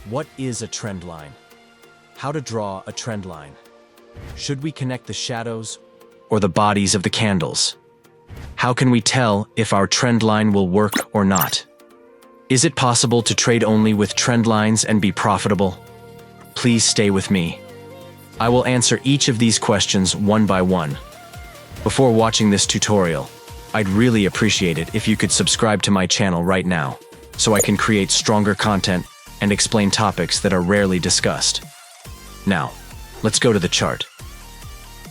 What is a trend line? How to draw a trend line? Should we connect the shadows or the bodies of the candles? How can we tell if our trend line will work or not? Is it possible to trade only with trend lines and be profitable? Please stay with me. I will answer each of these questions one by one. Before watching this tutorial, I'd really appreciate it if you could subscribe to my channel right now, so I can create stronger content and explain topics that are rarely discussed. Now, let's go to the chart.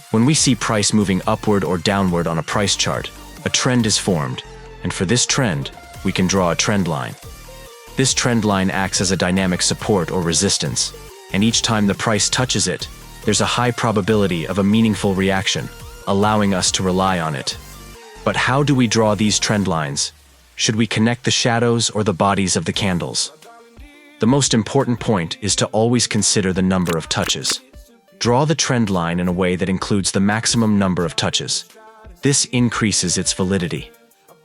When we see price moving upward or downward on a price chart, a trend is formed, and for this trend, we can draw a trend line. This trend line acts as a dynamic support or resistance, and each time the price touches it, there's a high probability of a meaningful reaction, allowing us to rely on it. But how do we draw these trend lines? Should we connect the shadows or the bodies of the candles? The most important point is to always consider the number of touches. Draw the trend line in a way that includes the maximum number of touches. This increases its validity.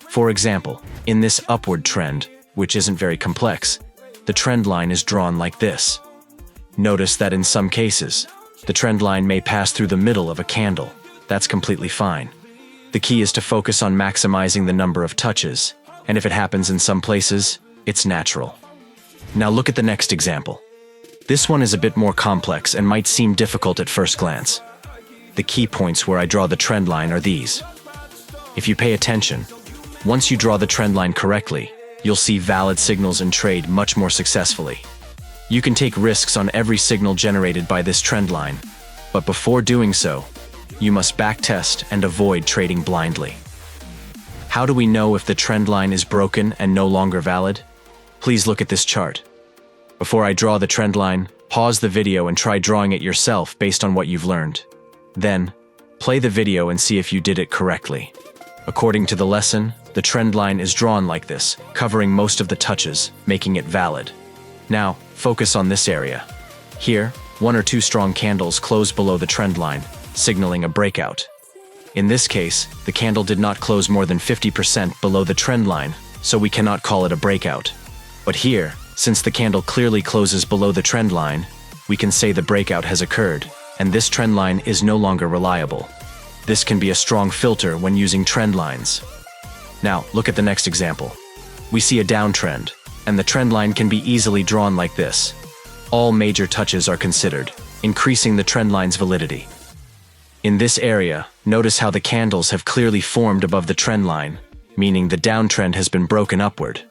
For example, in this upward trend, which isn't very complex, the trend line is drawn like this. Notice that in some cases, the trend line may pass through the middle of a candle. That's completely fine. The key is to focus on maximizing the number of touches, and if it happens in some places, it's natural. Now look at the next example. This one is a bit more complex and might seem difficult at first glance. The key points where I draw the trend line are these. If you pay attention, once you draw the trend line correctly, you'll see valid signals and trade much more successfully. You can take risks on every signal generated by this trend line, but before doing so, you must backtest and avoid trading blindly. How do we know if the trend line is broken and no longer valid? Please look at this chart. Before I draw the trend line, pause the video and try drawing it yourself based on what you've learned. Then, play the video and see if you did it correctly. According to the lesson, the trend line is drawn like this, covering most of the touches, making it valid. Now, focus on this area. Here, one or two strong candles close below the trend line, signaling a breakout. In this case, the candle did not close more than 50% below the trend line, so we cannot call it a breakout. But here, since the candle clearly closes below the trend line, we can say the breakout has occurred, and this trend line is no longer reliable. This can be a strong filter when using trend lines. Now, look at the next example. We see a downtrend, and the trend line can be easily drawn like this. All major touches are considered, increasing the trend line's validity. In this area, notice how the candles have clearly formed above the trend line, meaning the downtrend has been broken upward.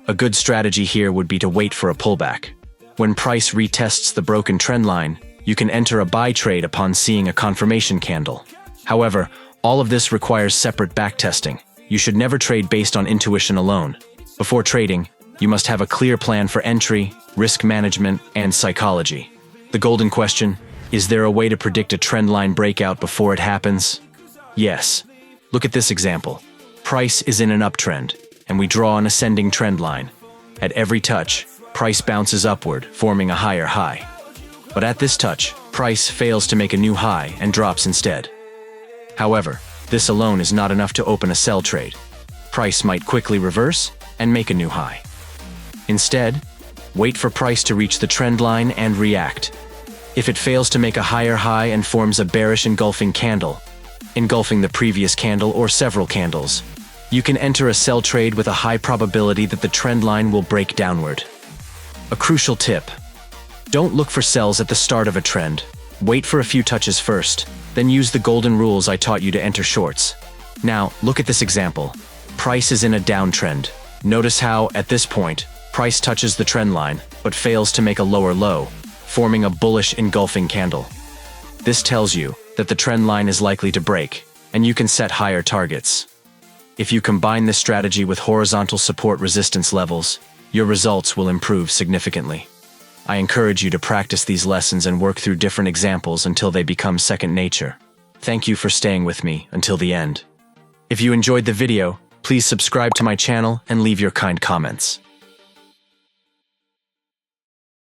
A good strategy here would be to wait for a pullback. When price retests the broken trend line, you can enter a buy trade upon seeing a confirmation candle. However, all of this requires separate backtesting. You should never trade based on intuition alone. Before trading, you must have a clear plan for entry, risk management, and psychology. The golden question: is there a way to predict a trend line breakout before it happens? Yes. Look at this example. Price is in an uptrend, and we draw an ascending trend line. At every touch, price bounces upward, forming a higher high. But at this touch, price fails to make a new high and drops instead. However, this alone is not enough to open a sell trade. Price might quickly reverse and make a new high. Instead, wait for price to reach the trend line and react. If it fails to make a higher high and forms a bearish engulfing candle, engulfing the previous candle or several candles, you can enter a sell trade with a high probability that the trend line will break downward. A crucial tip: don't look for sells at the start of a trend. Wait for a few touches first, then use the golden rules I taught you to enter shorts. Now, look at this example. Price is in a downtrend. Notice how, at this point, price touches the trend line, but fails to make a lower low, forming a bullish engulfing candle. This tells you that the trend line is likely to break, and you can set higher targets. If you combine this strategy with horizontal support resistance levels, your results will improve significantly. I encourage you to practice these lessons and work through different examples until they become second nature. Thank you for staying with me until the end. If you enjoyed the video, please subscribe to my channel and leave your kind comments.